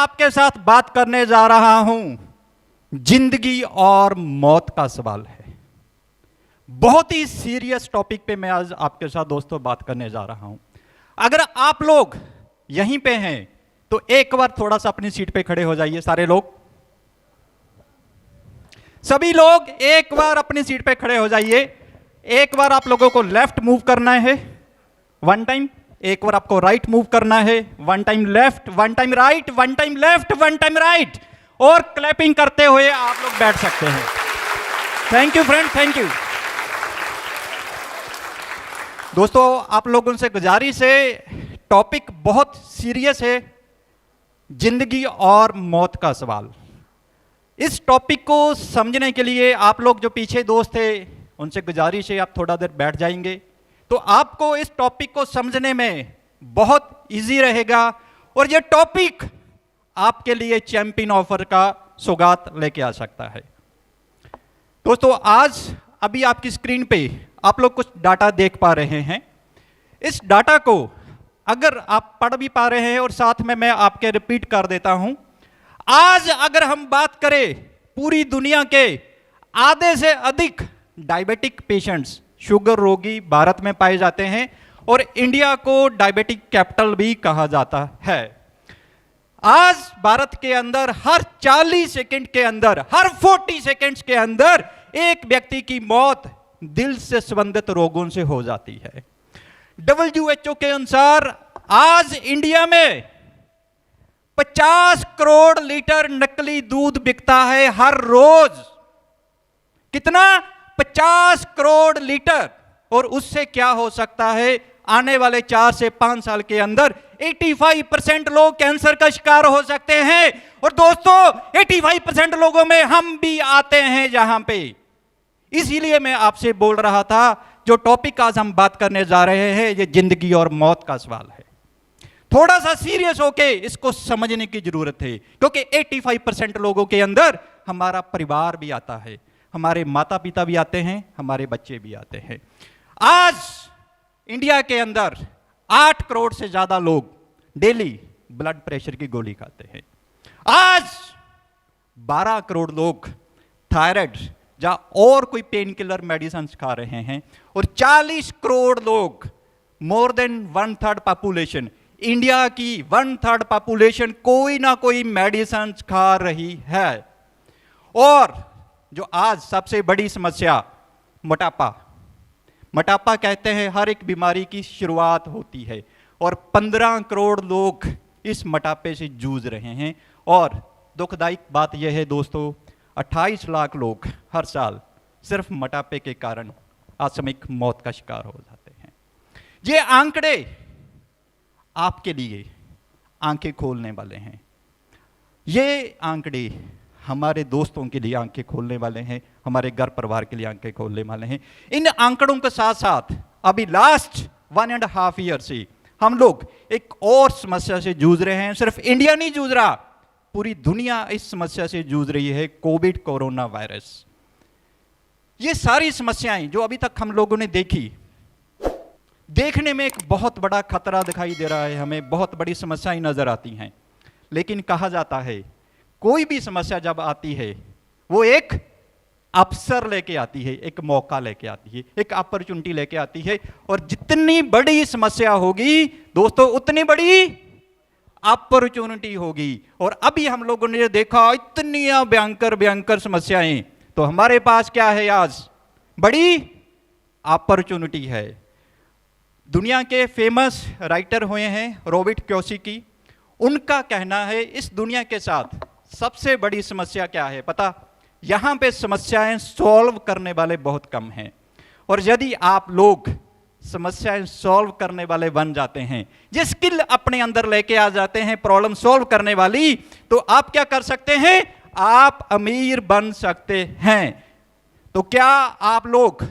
आपके साथ बात करने जा रहा हूं, जिंदगी और मौत का सवाल है। बहुत ही सीरियस टॉपिक पे मैं आज आपके साथ दोस्तों बात करने जा रहा हूं। अगर आप लोग यहीं पे हैं तो एक बार थोड़ा सा अपनी सीट पे खड़े हो जाइए। सारे लोग, सभी लोग एक बार अपनी सीट पे खड़े हो जाइए। एक बार आप लोगों को लेफ्ट मूव करना है, वन टाइम। एक बार आपको राइट मूव करना है, one time left, one time right, one time left, one time right, और क्लैपिंग करते हुए आप लोग बैठ सकते हैं। Thank you friend, thank you. दोस्तों, आप लोगों से गुजारिश है, टॉपिक बहुत सीरियस है, जिंदगी और मौत का सवाल। इस टॉपिक को समझने के लिए आप लोग जो पीछे दोस्त थे उनसे गुजारिश है, आप थोड़ा देर बैठ जाएंगे तो आपको इस टॉपिक को समझने में बहुत इजी रहेगा और यह टॉपिक आपके लिए चैंपियन ऑफर का सौगात लेके आ सकता है। दोस्तों, आज अभी आपकी स्क्रीन पे आप लोग कुछ डाटा देख पा रहे हैं। इस डाटा को अगर आप पढ़ भी पा रहे हैं और साथ में मैं आपके रिपीट कर देता हूं। आज अगर हम बात करें, पूरी दुनिया के आधे से अधिक डायबिटिक पेशेंट्स, शुगर रोगी भारत में पाए जाते हैं और इंडिया को डायबिटिक कैपिटल भी कहा जाता है। आज भारत के अंदर हर 40 सेकंड के अंदर, हर 40 सेकंड्स के अंदर एक व्यक्ति की मौत दिल से संबंधित रोगों से हो जाती है। WHO के अनुसार आज इंडिया में 50 करोड़ लीटर नकली दूध बिकता है हर रोज। कितना? 50 करोड़ लीटर। और उससे क्या हो सकता है, आने वाले 4 से 5 साल के अंदर 85% लोग कैंसर का शिकार हो सकते हैं। और दोस्तों, 85% लोगों में हम भी आते हैं जहां पे। इसीलिए मैं आपसे बोल रहा था, जो टॉपिक आज हम बात करने जा रहे हैं, ये जिंदगी और मौत का सवाल है। थोड़ा सा सीरियस होके इसको समझने की जरूरत है, क्योंकि 85% लोगों के अंदर हमारा परिवार भी आता है, हमारे माता पिता भी आते हैं, हमारे बच्चे भी आते हैं। आज इंडिया के अंदर 8 करोड़ से ज्यादा लोग डेली ब्लड प्रेशर की गोली खाते हैं। आज 12 करोड़ लोग थायराइड या और कोई पेन किलर मेडिसिन खा रहे हैं और 40 करोड़ लोग, मोर देन 1/3 पॉपुलेशन, इंडिया की 1/3 पॉपुलेशन कोई ना कोई मेडिसिन खा रही है। और जो आज सबसे बड़ी समस्या, मोटापा कहते हैं हर एक बीमारी की शुरुआत होती है और 15 करोड़ लोग इस मोटापे से जूझ रहे हैं। और दुखदायक बात यह है दोस्तों, 28 लाख लोग हर साल सिर्फ मोटापे के कारण आकस्मिक मौत का शिकार हो जाते हैं। ये आंकड़े आपके लिए आंखें खोलने वाले हैं। ये आंकड़े हमारे दोस्तों के लिए आंखें खोलने वाले हैं, हमारे घर परिवार के लिए आंखें खोलने वाले हैं। इन आंकड़ों के साथ साथ अभी लास्ट 1.5 ईयर से हम लोग एक और समस्या से जूझ रहे हैं। सिर्फ इंडिया नहीं जूझ रहा, पूरी दुनिया इस समस्या से जूझ रही है, कोविड कोरोना वायरस। ये सारी समस्याएं जो अभी तक हम लोगों ने देखी, देखने में एक बहुत बड़ा खतरा दिखाई दे रहा है, हमें बहुत बड़ी समस्याएं नजर आती हैं। लेकिन कहा जाता है, कोई भी समस्या जब आती है वो एक अवसर लेके आती है, एक मौका लेके आती है, एक अपॉर्चुनिटी लेके आती है। और जितनी बड़ी समस्या होगी दोस्तों, उतनी बड़ी अपॉर्चुनिटी होगी। और अभी हम लोगों ने देखा इतनी भयंकर भयंकर समस्याएं, तो हमारे पास क्या है आज? बड़ी अपॉर्चुनिटी है। दुनिया के फेमस राइटर हुए हैं रॉबर्ट कियोसाकी, उनका कहना है इस दुनिया के साथ सबसे बड़ी समस्या क्या है पता? यहां पे समस्याएं सॉल्व करने वाले बहुत कम हैं। और यदि आप लोग समस्याएं सॉल्व करने वाले बन जाते हैं, ये स्किल अपने अंदर लेके आ जाते हैं प्रॉब्लम सॉल्व करने वाली, तो आप क्या कर सकते हैं? आप अमीर बन सकते हैं। तो क्या आप लोग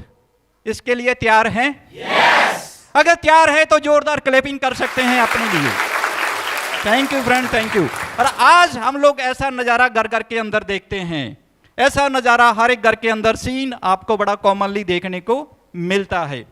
इसके लिए तैयार हैं? Yes! अगर तैयार है तो जोरदार क्लैपिंग कर सकते हैं अपने लिए। Thank you friend, thank you. और आज हम लोग ऐसा नजारा घर घर के अंदर देखते हैं, ऐसा नजारा हर एक घर के अंदर सीन आपको बड़ा कॉमनली देखने को मिलता है।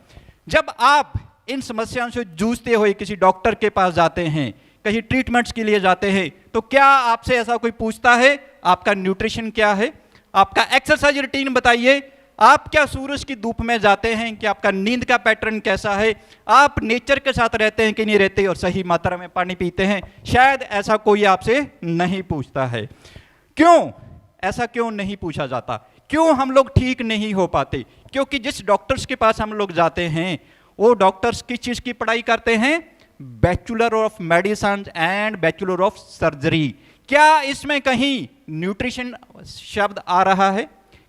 जब आप इन समस्याओं से जूझते हुए किसी डॉक्टर के पास जाते हैं, कहीं ट्रीटमेंट्स के लिए जाते हैं, तो क्या आपसे ऐसा कोई पूछता है आपका न्यूट्रिशन क्या है, आपका एक्सरसाइज रूटीन बताइए, आप क्या सूरज की धूप में जाते हैं, कि आपका नींद का पैटर्न कैसा है, आप नेचर के साथ रहते हैं कि नहीं रहते, और सही मात्रा में पानी पीते हैं? शायद ऐसा कोई आपसे नहीं पूछता है। क्यों ऐसा क्यों नहीं पूछा जाता? क्यों हम लोग ठीक नहीं हो पाते? क्योंकि जिस डॉक्टर्स के पास हम लोग जाते हैं वो डॉक्टर्स किस चीज की पढ़ाई करते हैं? Bachelor of medicine and bachelor of surgery. क्या इसमें कहीं न्यूट्रिशन शब्द आ रहा है?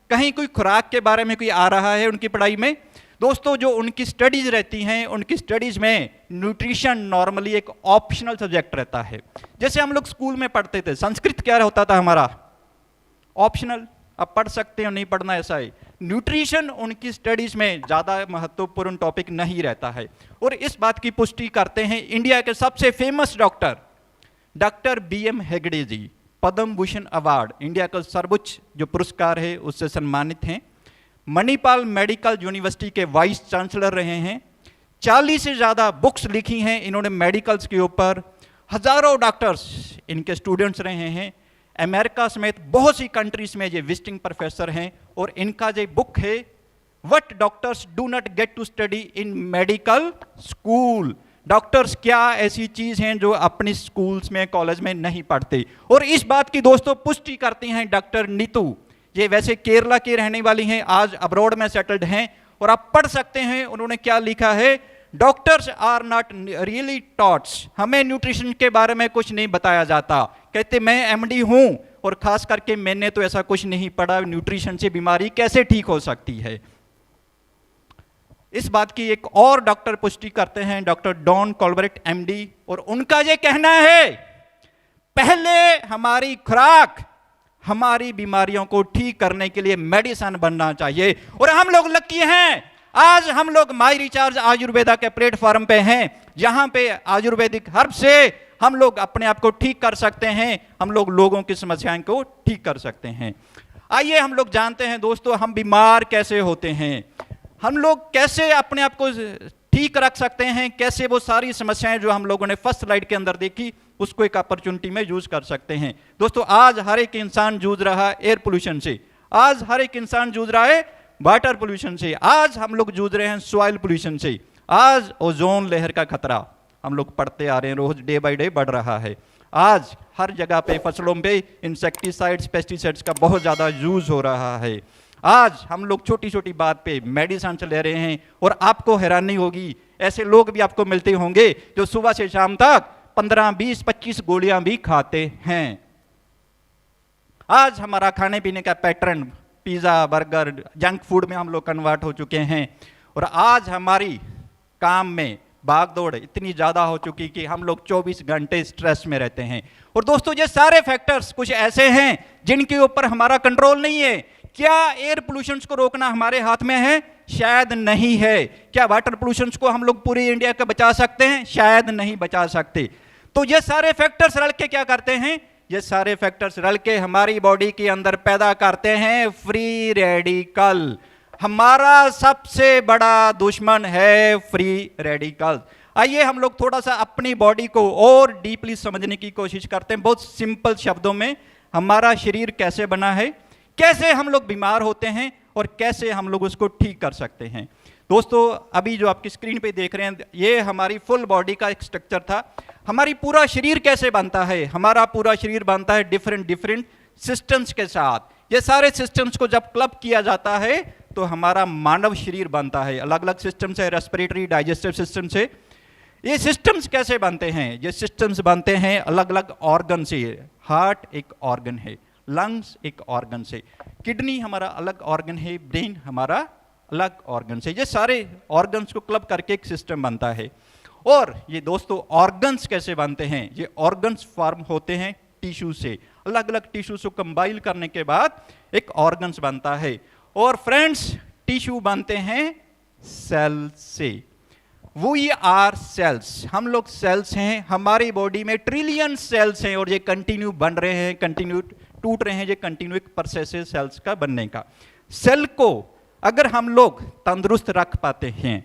कहीं कोई खुराक के बारे में कोई आ रहा है उनकी पढ़ाई में? दोस्तों, जो उनकी स्टडीज रहती हैं, उनकी स्टडीज में न्यूट्रिशन नॉर्मली एक ऑप्शनल सब्जेक्ट रहता है। जैसे हम लोग स्कूल में पढ़ते थे, संस्कृत क्या होता था हमारा? ऑप्शनल, अब पढ़ सकते हो नहीं पढ़ना, ऐसा है। न्यूट्रिशन उनकी स्टडीज में ज्यादा महत्वपूर्ण टॉपिक नहीं रहता है। और इस बात की पुष्टि करते हैं इंडिया के सबसे फेमस डॉक्टर BM हेगड़े जी, पद्म भूषण अवार्ड, इंडिया का सर्वोच्च जो पुरस्कार है उससे सम्मानित हैं। मणिपाल मेडिकल यूनिवर्सिटी के वाइस चांसलर रहे हैं। 40 से ज़्यादा बुक्स लिखी हैं इन्होंने मेडिकल्स के ऊपर। हजारों डॉक्टर्स इनके स्टूडेंट्स रहे हैं। अमेरिका समेत बहुत सी कंट्रीज में ये विजिटिंग प्रोफेसर हैं। और इनका जो बुक है what doctors do not get to study in medical school. Doctors क्या ऐसी चीज हैं जो अपने स्कूल्स में कॉलेज में नहीं पढ़ते। और इस बात की दोस्तों पुष्टि करती हैं डॉक्टर नीतू। ये वैसे केरला की रहने वाली हैं, आज अब्रॉड में सेटल्ड हैं। और आप पढ़ सकते हैं उन्होंने क्या लिखा है, doctors are not really taught. हमें न्यूट्रिशन के बारे में कुछ नहीं बताया जाता। कहते मैं MD हूं और खास करके मैंने तो ऐसा कुछ नहीं पढ़ा, न्यूट्रिशन से बीमारी कैसे ठीक हो सकती है। इस बात की एक और डॉक्टर पुष्टि करते हैं, डॉक्टर डॉन कॉल्बर्ट MD। और उनका ये कहना है पहले हमारी खुराक हमारी बीमारियों को ठीक करने के लिए मेडिसिन बनना चाहिए। और हम लोग लकी हैं, आज हम लोग माई रिचार्ज आयुर्वेदा के प्लेटफॉर्म पे हैं, जहां पे आयुर्वेदिक हर्ब से हम लोग अपने आप को ठीक कर सकते हैं, हम लोग लोगों की समस्याओं को ठीक कर सकते हैं। आइए हम लोग जानते हैं दोस्तों हम बीमार कैसे होते हैं, हम लोग कैसे अपने आप को ठीक रख सकते हैं, कैसे वो सारी समस्याएं जो हम लोगों ने फर्स्ट स्लाइड के अंदर देखी उसको एक अपॉर्चुनिटी में यूज कर सकते हैं। दोस्तों, आज हर एक इंसान जूझ रहा है एयर पोल्यूशन से, आज हर एक इंसान जूझ रहा है वाटर पोल्यूशन से, आज हम लोग जूझ रहे हैं सॉइल पोल्यूशन से, आज ओजोन लेयर का खतरा हम लोग पढ़ते आ रहे हैं, रोज डे बाय डे बढ़ रहा है। आज हर जगह पे फसलों पे इंसेक्टिसाइड्स पेस्टिसाइड्स का बहुत ज़्यादा यूज हो रहा है। आज हम लोग छोटी छोटी बात पे मेडिसिन ले रहे हैं। और आपको हैरानी होगी, ऐसे लोग भी आपको मिलते होंगे जो सुबह से शाम तक 15, 20, 25 गोलियां भी खाते हैं। आज हमारा खाने पीने का pattern pizza, burger, junk food में हम लोग कन्वर्ट हो चुके हैं। और आज हमारी काम में भागदौड़ इतनी ज़्यादा हो चुकी कि हम लोग 24 घंटे स्ट्रेस में रहते हैं। और दोस्तों, ये सारे फैक्टर्स कुछ ऐसे हैं जिनके ऊपर हमारा कंट्रोल नहीं है। क्या एयर पोल्यूशन को रोकना हमारे हाथ में है? शायद नहीं है। क्या वाटर पोल्यूशन को हम लोग पूरी इंडिया का बचा सकते हैं? शायद नहीं बचा सकते। तो ये सारे फैक्टर्स रल के क्या करते हैं, ये सारे फैक्टर्स रल के हमारी बॉडी के अंदर पैदा करते हैं फ्री रेडिकल। हमारा सबसे बड़ा दुश्मन है फ्री रेडिकल। आइए हम लोग थोड़ा सा अपनी बॉडी को और डीपली समझने की कोशिश करते हैं, बहुत सिंपल शब्दों में। हमारा शरीर कैसे बना है, कैसे हम लोग बीमार होते हैं और कैसे हम लोग उसको ठीक कर सकते हैं। दोस्तों, अभी जो आपकी स्क्रीन पे देख रहे हैं ये हमारी फुल बॉडी का एक स्ट्रक्चर था। हमारी पूरा शरीर कैसे बनता है, हमारा पूरा शरीर बनता है डिफरेंट सिस्टम्स के साथ। ये सारे सिस्टम्स को जब क्लब किया जाता है तो हमारा मानव शरीर बनता है। अलग अलग सिस्टम से, रेस्पिरेटरी, डाइजेस्टिव सिस्टम से। ये सिस्टम्स कैसे बनते हैं? ये सिस्टम्स बनते हैं अलग अलग ऑर्गन से। हार्ट एक ऑर्गन है, लंग्स एक ऑर्गन से, किडनी हमारा अलग ऑर्गन है, ब्रेन हमारा अलग ऑर्गन से। ये सारे ऑर्गन्स को क्लब करके एक सिस्टम बनता है। और ये दोस्तों ऑर्गन्स कैसे बनते हैं? ये ऑर्गन्स फॉर्म होते हैं टिश्यू से। अलग अलग टिश्यू को कंबाइन करने के बाद एक ऑर्गन्स बनता है। और फ्रेंड्स, टिश्यू बनते हैं सेल से। वी आर सेल्स, हम लोग सेल्स हैं। हमारी बॉडी में ट्रिलियन सेल्स हैं और ये कंटिन्यू बन रहे हैं, कंटिन्यू टूट रहे हैं। ये कंटिन्यू एक प्रोसेस है सेल्स का बनने का। सेल को अगर हम लोग तंदुरुस्त रख पाते हैं,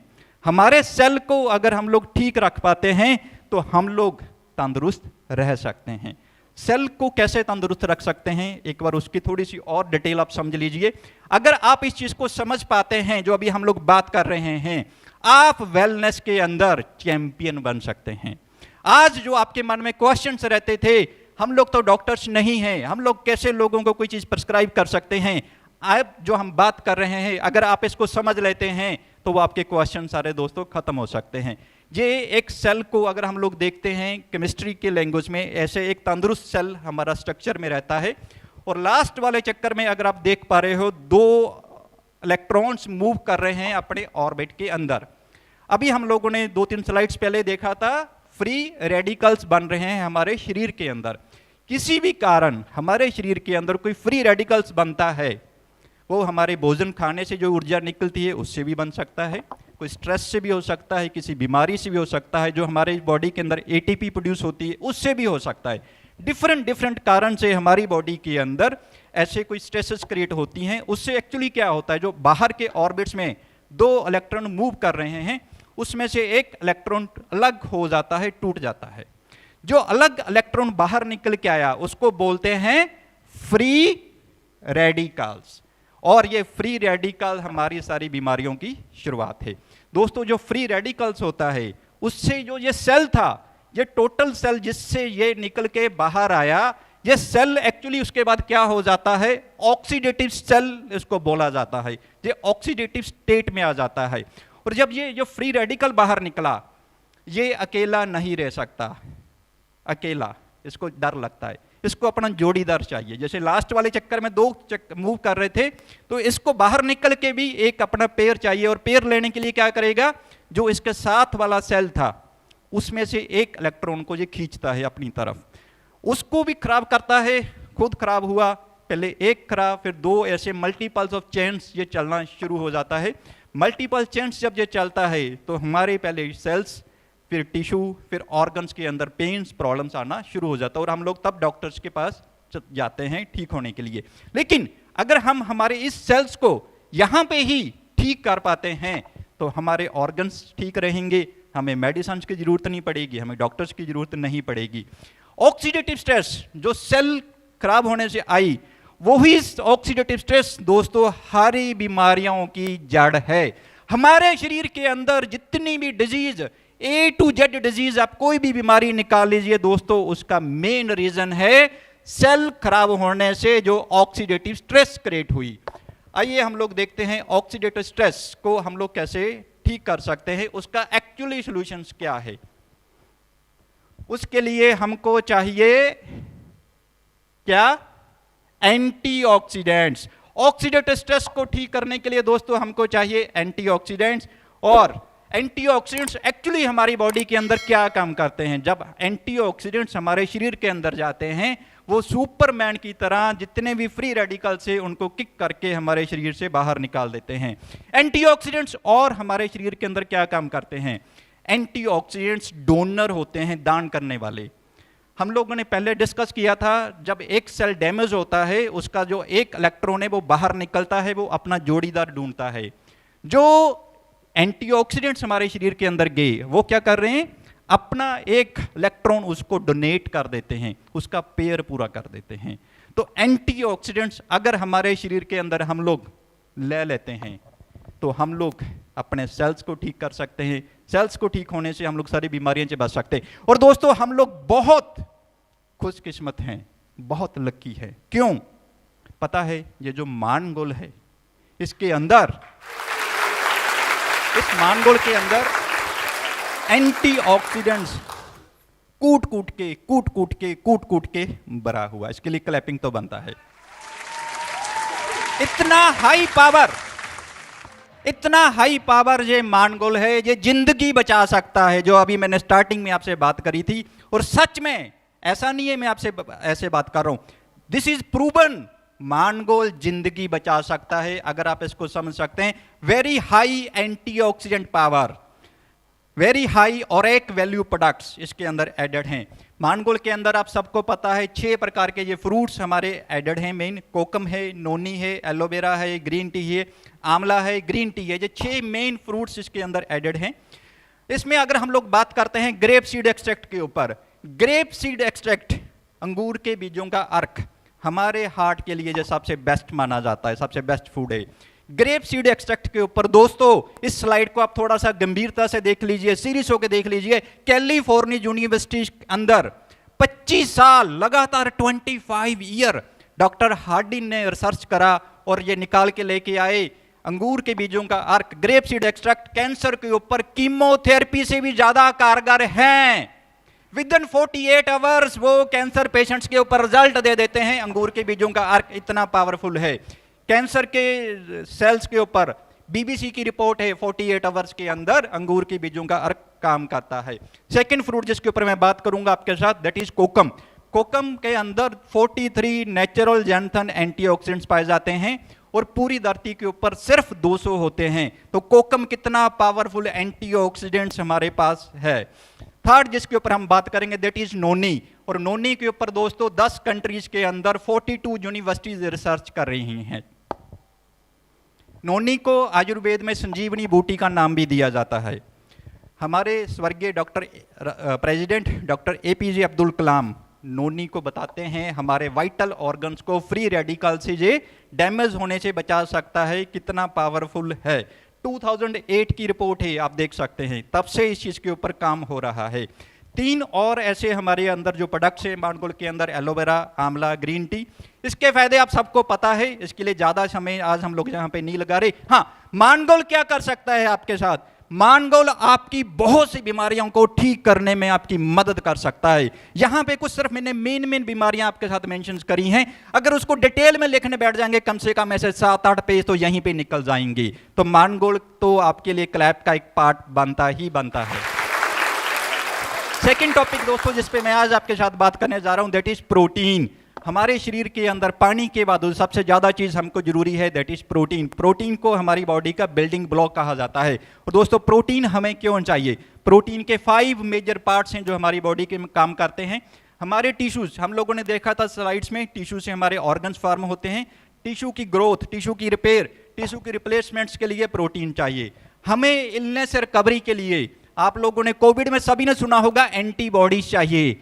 हमारे सेल को अगर हम लोग ठीक रख पाते हैं, तो हम लोग तंदुरुस्त रह सकते हैं। सेल को कैसे तंदुरुस्त रख सकते हैं, एक बार उसकी थोड़ी सी और डिटेल आप समझ लीजिए। अगर आप इस चीज को समझ पाते हैं जो अभी हम लोग बात कर रहे हैं, आप वेलनेस के अंदर चैंपियन बन सकते हैं। आज जो आपके मन में क्वेश्चंस रहते थे, हम लोग तो डॉक्टर्स नहीं हैं, हम लोग कैसे लोगों को कोई चीज प्रिस्क्राइब कर सकते हैं, अब जो हम बात कर रहे हैं अगर आप इसको समझ लेते हैं तो वो आपके क्वेश्चन सारे दोस्तों खत्म हो सकते हैं। ये एक सेल को अगर हम लोग देखते हैं केमिस्ट्री के लैंग्वेज में, ऐसे एक तंदुरुस्त सेल हमारा स्ट्रक्चर में रहता है, और लास्ट वाले चक्कर में अगर आप देख पा रहे हो 2 इलेक्ट्रॉन्स मूव कर रहे हैं अपने ऑर्बिट के अंदर। अभी हम लोगों ने 2-3 स्लाइड्स पहले देखा था, फ्री रेडिकल्स बन रहे हैं हमारे शरीर के अंदर। किसी भी कारण हमारे शरीर के अंदर कोई फ्री रेडिकल्स बनता है, वो हमारे भोजन खाने से जो ऊर्जा निकलती है उससे भी बन सकता है, कोई स्ट्रेस से भी हो सकता है, किसी बीमारी से भी हो सकता है, जो हमारे बॉडी के अंदर एटीपी प्रोड्यूस होती है उससे भी हो सकता है। डिफरेंट कारण से हमारी बॉडी के अंदर ऐसे कोई स्ट्रेसेस क्रिएट होती हैं। उससे एक्चुअली क्या होता है, जो बाहर के ऑर्बिट्स में 2 इलेक्ट्रॉन मूव कर रहे हैं, उसमें से एक इलेक्ट्रॉन अलग हो जाता है, टूट जाता है। जो अलग इलेक्ट्रॉन बाहर निकल के आया उसको बोलते हैं फ्री रेडिकल्स, और ये फ्री रेडिकल हमारी सारी बीमारियों की शुरुआत है। दोस्तों जो फ्री रेडिकल्स होता है उससे जो ये सेल था, ये टोटल सेल जिससे ये निकल के बाहर आया, ये सेल एक्चुअली उसके बाद क्या हो जाता है, ऑक्सीडेटिव सेल इसको बोला जाता है। ये ऑक्सीडेटिव स्टेट में आ जाता है। और जब ये जो फ्री रेडिकल बाहर निकला, ये अकेला नहीं रह सकता, अकेला इसको डर लगता है, इसको अपना जोड़ीदार चाहिए। जैसे लास्ट वाले चक्कर में 2 मूव कर रहे थे, तो इसको बाहर निकल के भी एक अपना पेयर चाहिए, और पेयर लेने के लिए क्या करेगा, जो इसके साथ वाला सेल था उसमें से एक इलेक्ट्रॉन को ये खींचता है अपनी तरफ, उसको भी खराब करता है, खुद खराब हुआ, पहले एक खराब, फिर 2 ऐसे मल्टीपल्स ऑफ चेन्स ये चलना शुरू हो जाता है। मल्टीपल चेन्स जब ये चलता है तो हमारे पहले सेल्स, फिर टिश्यू, फिर ऑर्गन्स के अंदर पेन्स प्रॉब्लम्स आना शुरू हो जाता है, और हम लोग तब डॉक्टर्स के पास जाते हैं ठीक होने के लिए। लेकिन अगर हम हमारे इस सेल्स को यहाँ पे ही ठीक कर पाते हैं तो हमारे ऑर्गन्स ठीक रहेंगे, हमें मेडिसिन की जरूरत नहीं पड़ेगी, हमें डॉक्टर्स की जरूरत नहीं पड़ेगी। ऑक्सीडेटिव स्ट्रेस जो सेल खराब होने से आई, वही ऑक्सीडेटिव स्ट्रेस दोस्तों सारी बीमारियों की जड़ है। हमारे शरीर के अंदर जितनी भी disease, A to Z disease, आप कोई भी बीमारी निकाल लीजिए दोस्तों, उसका मेन रीजन है सेल खराब होने से जो ऑक्सीडेटिव स्ट्रेस क्रिएट हुई। आइए हम लोग देखते हैं ऑक्सीडेटिव स्ट्रेस को हम लोग कैसे ठीक कर सकते हैं, उसका एक्चुअली सॉल्यूशंस क्या है। उसके लिए हमको चाहिए क्या, एंटीऑक्सीडेंट्स। ऑक्सीडेटिव स्ट्रेस को ठीक करने के लिए दोस्तों हमको चाहिए एंटीऑक्सीडेंट्स। और एंटीऑक्सीडेंट्स एक्चुअली हमारी बॉडी के अंदर क्या काम करते हैं, जब एंटीऑक्सीडेंट्स हमारे शरीर के अंदर जाते हैं, वो सुपरमैन की तरह जितने भी फ्री रेडिकल से उनको किक करके हमारे शरीर से बाहर निकाल देते हैं। एंटीऑक्सीडेंट्स और हमारे शरीर के अंदर क्या काम करते हैं, एंटीऑक्सीडेंट्स डोनर होते हैं, दान करने वाले। हम लोगों ने पहले डिस्कस किया था, जब एक सेल डैमेज होता है, उसका जो एक इलेक्ट्रॉन है वो बाहर निकलता है, वो अपना जोड़ीदार ढूंढता है। जो एंटीऑक्सीडेंट्स हमारे शरीर के अंदर गए, वो क्या कर रहे हैं, अपना एक इलेक्ट्रॉन उसको डोनेट कर देते हैं, उसका पेयर पूरा कर देते हैं। तो एंटीऑक्सीडेंट्स अगर हमारे शरीर के अंदर हम लोग ले लेते हैं तो हम लोग अपने सेल्स को ठीक कर सकते हैं। सेल्स को ठीक होने से हम लोग सारी बीमारियों से बच सकते हैं। और दोस्तों हम लोग बहुत खुशकिस्मत हैं, बहुत लकी है। क्यों पता है, ये जो मानगोल है इसके अंदर, इस मानगोल के अंदर एंटीऑक्सीडेंट्स कूट कूट के भरा हुआ। इसके लिए क्लैपिंग तो बनता है। इतना हाई पावर ये मानगोल है, ये जिंदगी बचा सकता है, जो अभी मैंने स्टार्टिंग में आपसे बात करी थी। और सच में ऐसा नहीं है मैं आपसे ऐसे बात कर रहा हूं, दिस इज प्रूवन, मानगोल जिंदगी बचा सकता है अगर आप इसको समझ सकते हैं। Very high antioxidant power, very high और एक वैल्यू प्रोडक्ट्स इसके अंदर एडेड हैं। मानगोल के अंदर आप सबको पता है 6 प्रकार के ये फ्रूट्स हमारे एडेड हैं। मेन कोकम है, नोनी है, एलोवेरा है, ग्रीन टी है, आंवला है, ग्रीन टी है। ये 6 मेन फ्रूट्स इसके अंदर एडेड हैं। इसमें अगर हम लोग बात करते हैं ग्रेप सीड एक्सट्रैक्ट के ऊपर, ग्रेप सीड एक्सट्रैक्ट, अंगूर के बीजों का अर्क हमारे हार्ट के लिए जो सबसे बेस्ट माना जाता है, सबसे बेस्ट फूड है। ग्रेप सीड एक्सट्रैक्ट के ऊपर दोस्तों इस स्लाइड को आप थोड़ा सा गंभीरता से देख लीजिए, सीरियस होकर देख लीजिए। कैलिफोर्निया यूनिवर्सिटी के अंदर 25 साल लगातार 25 ईयर डॉक्टर हार्डिन ने रिसर्च करा और ये निकाल के लेके आए अंगूर के बीजों का अर्क, ग्रेप सीड एक्सट्रैक्ट कैंसर के ऊपर कीमोथेरेपी से भी ज्यादा कारगर है। विद इन 48 आवर्स वो कैंसर पेशेंट्स के ऊपर रिजल्ट दे देते हैं। अंगूर के बीजों का अर्क इतना पावरफुल है। कैंसर के सेल्स के ऊपर बीबीसी की रिपोर्ट है 48 आवर्स के अंदर अंगूर के बीजों का अर्क काम करता है। सेकंड फ्रूट जिसके ऊपर मैं बात करूंगा आपके साथ, दैट इज कोकम। कोकम के अंदर 43 नेचुरल जैंथन एंटीऑक्सीडेंट्स पाए जाते हैं और पूरी धरती के ऊपर सिर्फ 200 होते हैं। तो कोकम कितना पावरफुल एंटीऑक्सीडेंट्स हमारे पास है। थर्ड जिसके ऊपर हम बात करेंगे दैट इज नोनी, और नोनी के ऊपर दोस्तों 10 कंट्रीज के अंदर 42 यूनिवर्सिटीज रिसर्च कर रही हैं। नोनी को आयुर्वेद में संजीवनी बूटी का नाम भी दिया जाता है। हमारे स्वर्गीय president doctor APJ Abdul Kalam नोनी को बताते हैं हमारे वाइटल ऑर्गन्स को फ्री रेडिकल से ये डैमेज होने से बचा सकता है। कितना पावरफुल है। 2008 की रिपोर्ट है, आप देख सकते हैं, तब से इस चीज के ऊपर काम हो रहा है। 3 और ऐसे हमारे अंदर जो प्रोडक्ट्स हैं मानगोल के अंदर, एलोवेरा, आंवला, ग्रीन टी। इसके फायदे आप सबको पता है, इसके लिए ज्यादा समय आज हम लोग यहाँ पे नहीं लगा रहे। हाँ, मानगोल क्या कर सकता है आपके साथ? मानगोल आपकी बहुत सी बीमारियों को ठीक करने में आपकी मदद कर सकता है। यहां पे कुछ सिर्फ मैंने मेन बीमारियां आपके साथ मेंशन करी हैं। अगर उसको डिटेल में लिखने बैठ जाएंगे कम से कम ऐसे 7-8 पेज तो यहीं पे निकल जाएंगे। तो मानगोल तो आपके लिए क्लैप का एक पार्ट बनता ही बनता है। सेकेंड टॉपिक दोस्तों जिस पे मैं आज आपके साथ बात करने जा रहा हूं दैट इज प्रोटीन। हमारे शरीर के अंदर पानी के बाद सबसे ज्यादा चीज हमको जरूरी है दैट इज प्रोटीन। प्रोटीन को हमारी बॉडी का बिल्डिंग ब्लॉक कहा जाता है। और दोस्तों प्रोटीन हमें क्यों चाहिए? प्रोटीन के 5 मेजर पार्ट्स हैं जो हमारी बॉडी के काम करते हैं। हमारे टिश्यूज, हम लोगों ने देखा था स्लाइड्स में, टिश्यू से हमारे ऑर्गन्स फॉर्म होते हैं। टिश्यू की ग्रोथ, टिश्यू की रिपेयर, टिश्यू की रिप्लेसमेंट्स के लिए प्रोटीन चाहिए। हमें इलनेस से रिकवरी के लिए, आप लोगों ने कोविड में सभी ने सुना होगा, एंटीबॉडीज चाहिए।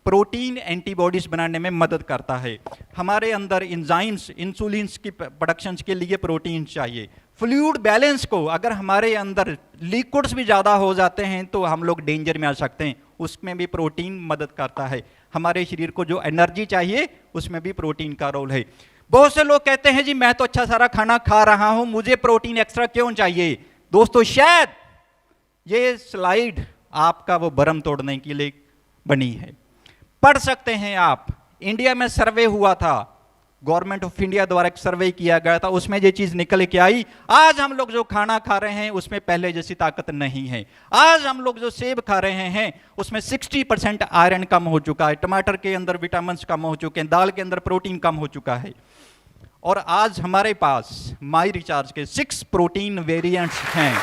प्रोटीन एंटीबॉडीज बनाने में मदद करता है। हमारे अंदर इंजाइम्स, इंसुलिन की प्रोडक्शन के लिए प्रोटीन चाहिए। फ्लूइड बैलेंस को, अगर हमारे अंदर लिक्विड्स भी ज़्यादा हो जाते हैं तो हम लोग डेंजर में आ सकते हैं, उसमें भी प्रोटीन मदद करता है। हमारे शरीर को जो एनर्जी चाहिए उसमें भी प्रोटीन का रोल है। बहुत से लोग कहते हैं जी मैं तो अच्छा सारा खाना खा रहा हूं, मुझे प्रोटीन एक्स्ट्रा क्यों चाहिए? दोस्तों शायद ये स्लाइड आपका वो भरम तोड़ने के लिए बनी है। पढ़ सकते हैं आप, इंडिया में सर्वे हुआ था, गवर्नमेंट ऑफ इंडिया द्वारा एक सर्वे किया गया था, उसमें ये चीज निकल के आई। आज हम लोग जो खाना खा रहे हैं उसमें पहले जैसी ताकत नहीं है। आज हम लोग जो सेब खा रहे हैं उसमें 60% आयरन कम हो चुका है, टमाटर के अंदर विटामिन कम हो चुके हैं, दाल के अंदर प्रोटीन कम हो चुका है। और आज हमारे पास माई रिचार्ज के 6 प्रोटीन वेरिएंट्स हैं,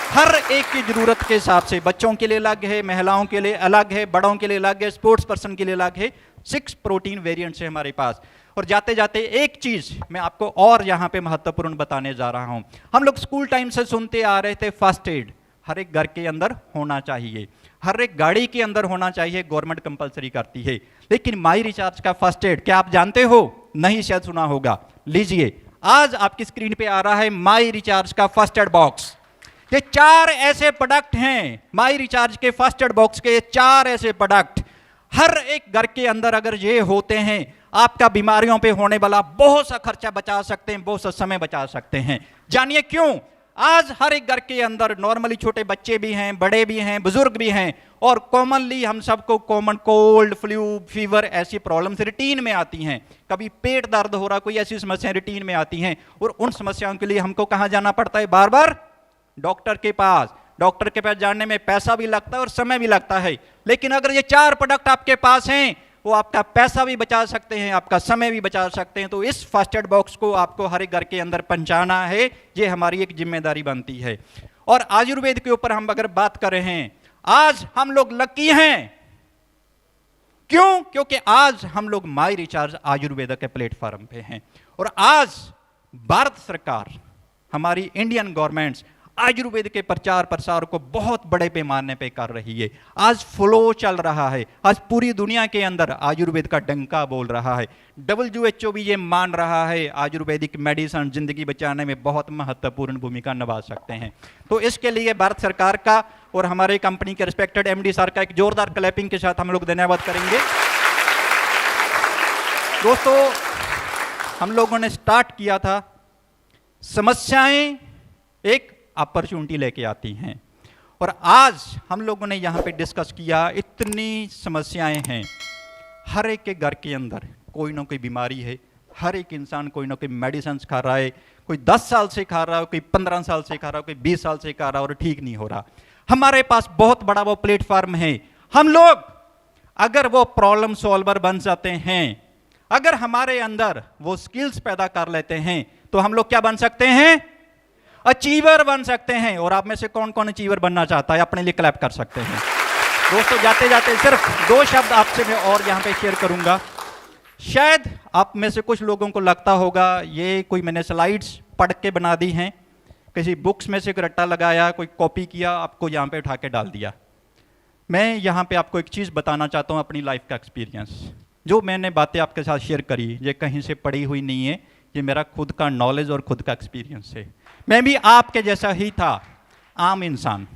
हर एक की जरूरत के हिसाब से। बच्चों के लिए अलग है, महिलाओं के लिए अलग है, बड़ों के लिए अलग है, स्पोर्ट्स पर्सन के लिए अलग है। 6 प्रोटीन वेरिएंट्स है हमारे पास। और जाते जाते एक चीज मैं आपको और यहां पे महत्वपूर्ण बताने जा रहा हूं। हम लोग स्कूल टाइम से सुनते आ रहे थे फर्स्ट एड हर एक घर के अंदर होना चाहिए, हर एक गाड़ी के अंदर होना चाहिए, गवर्नमेंट कंपलसरी करती है। लेकिन माई रिचार्ज का फर्स्ट एड क्या आप जानते हो? नहीं शायद सुना होगा। लीजिए, आज आपकी स्क्रीन पे आ रहा है माई रिचार्ज का फर्स्ट एड बॉक्स। ये 4 ऐसे प्रोडक्ट हैं माई रिचार्ज के फर्स्ट एड बॉक्स के, 4 ऐसे प्रोडक्ट हर एक घर के अंदर अगर ये होते हैं आपका बीमारियों पे होने वाला बहुत सा खर्चा बचा सकते हैं, बहुत सा समय बचा सकते हैं। जानिए क्यों? आज हर एक घर के अंदर नॉर्मली छोटे बच्चे भी हैं, बड़े भी हैं, बुजुर्ग भी हैं, और कॉमनली हम सबको कॉमन कोल्ड, फ्लू, फीवर ऐसी प्रॉब्लम्स रूटीन में आती हैं। कभी पेट दर्द हो रहा, कोई ऐसी समस्याएं रूटीन में आती हैं, और उन समस्याओं के लिए हमको कहां जाना पड़ता है? बार बार डॉक्टर के पास। डॉक्टर के पास जाने में पैसा भी लगता है और समय भी लगता है। लेकिन अगर ये 4 प्रोडक्ट आपके पास हैं, वो आपका पैसा भी बचा सकते हैं, आपका समय भी बचा सकते हैं। तो इस फर्स्ट एड बॉक्स को आपको हर एक घर के अंदर पहुंचाना है, ये हमारी एक जिम्मेदारी बनती है। और आयुर्वेद के ऊपर हम अगर बात कर रहे हैं, आज हम लोग लकी हैं। क्यों? क्योंकि आज हम लोग माई रिचार्ज आयुर्वेद के प्लेटफॉर्म पे हैं। और आज भारत सरकार, हमारी इंडियन गवर्नमेंट्स आयुर्वेद के प्रचार प्रसार को बहुत बड़े पैमाने पे कर रही है। आज फ्लो चल रहा है, आज पूरी दुनिया के अंदर आयुर्वेद का डंका बोल रहा है। WHO भी ये मान रहा है आयुर्वेदिक मेडिसिन जिंदगी बचाने में बहुत महत्वपूर्ण भूमिका निभा सकते हैं। तो इसके लिए भारत सरकार का और हमारे कंपनी के रिस्पेक्टेड MD सर का एक जोरदार क्लैपिंग के साथ हम लोग धन्यवाद करेंगे। दोस्तों, हम लोगों ने स्टार्ट किया था, समस्याएं एक अपॉर्चुनिटी लेके आती हैं, और आज हम लोगों ने यहाँ पे डिस्कस किया, इतनी समस्याएं हैं। हर एक के घर के अंदर कोई ना कोई बीमारी है, हर एक इंसान कोई ना कोई मेडिसिन खा रहा है, कोई 10 साल से खा रहा है, कोई 15 साल से खा रहा है, कोई 20 साल से खा रहा है और ठीक नहीं हो रहा। हमारे पास बहुत बड़ा वो प्लेटफॉर्म है। हम लोग अगर वो प्रॉब्लम सॉल्वर बन जाते हैं, अगर हमारे अंदर वो स्किल्स पैदा कर लेते हैं, तो हम लोग क्या बन सकते हैं? अचीवर बन सकते हैं। और आप में से कौन कौन अचीवर बनना चाहता है? अपने लिए क्लैप कर सकते हैं। दोस्तों, जाते जाते सिर्फ 2 शब्द आपसे मैं और यहाँ पे शेयर करूंगा। शायद आप में से कुछ लोगों को लगता होगा ये कोई मैंने स्लाइड्स पढ़ के बना दी हैं, किसी बुक्स में से एक रट्टा लगाया, कोई कॉपी किया, आपको यहाँ पे उठा के डाल दिया। मैं यहाँ पे आपको एक चीज़ बताना चाहता हूँ, अपनी लाइफ का एक्सपीरियंस। जो मैंने बातें आपके साथ शेयर करी, ये कहीं से पढ़ी हुई नहीं है, ये मेरा खुद का नॉलेज और खुद का एक्सपीरियंस है। मैं भी आपके जैसा ही था, आम इंसान।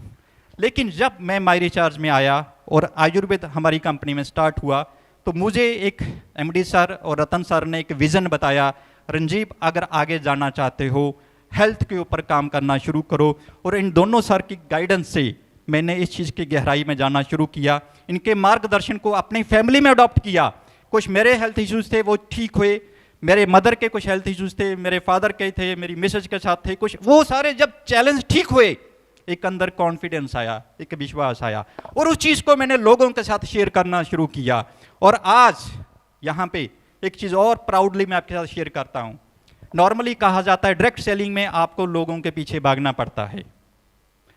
लेकिन जब मैं माई रिचार्ज में आया और आयुर्वेद हमारी कंपनी में स्टार्ट हुआ, तो मुझे एक MD सर और रतन सर ने एक विज़न बताया, रंजीव अगर आगे जाना चाहते हो, हेल्थ के ऊपर काम करना शुरू करो। और इन दोनों सर की गाइडेंस से मैंने इस चीज़ की गहराई में जाना शुरू किया, इनके मार्गदर्शन को अपनी फैमिली में अडॉप्ट किया। कुछ मेरे हेल्थ इश्यूज़ थे, वो ठीक हुए। मेरे मदर के कुछ हेल्थ इश्यूज़ थे, मेरे फादर के थे, मेरी मिसेज के साथ थे कुछ, वो सारे जब चैलेंज ठीक हुए, एक अंदर कॉन्फिडेंस आया, एक विश्वास आया, और उस चीज़ को मैंने लोगों के साथ शेयर करना शुरू किया। और आज यहाँ पे एक चीज़ और प्राउडली मैं आपके साथ शेयर करता हूँ। नॉर्मली कहा जाता है डायरेक्ट सेलिंग में आपको लोगों के पीछे भागना पड़ता है।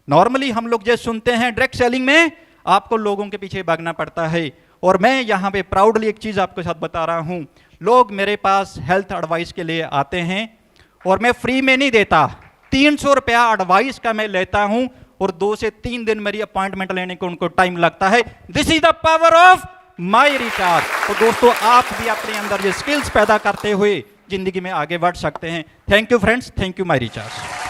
नॉर्मली हम लोग जो सुनते हैं डायरेक्ट सेलिंग में आपको लोगों के पीछे भागना पड़ता है। और मैं यहाँ पे प्राउडली एक चीज़ आपके साथ बता रहा हूँ, लोग मेरे पास हेल्थ एडवाइस के लिए आते हैं और मैं फ्री में नहीं देता, 300 रुपया एडवाइस का मैं लेता हूँ, और 2 से 3 दिन मेरी अपॉइंटमेंट लेने को उनको टाइम लगता है। This is the power of my recharge. तो दोस्तों, आप भी अपने अंदर ये स्किल्स पैदा करते हुए जिंदगी में आगे बढ़ सकते हैं। Thank you friends, thank you my recharge.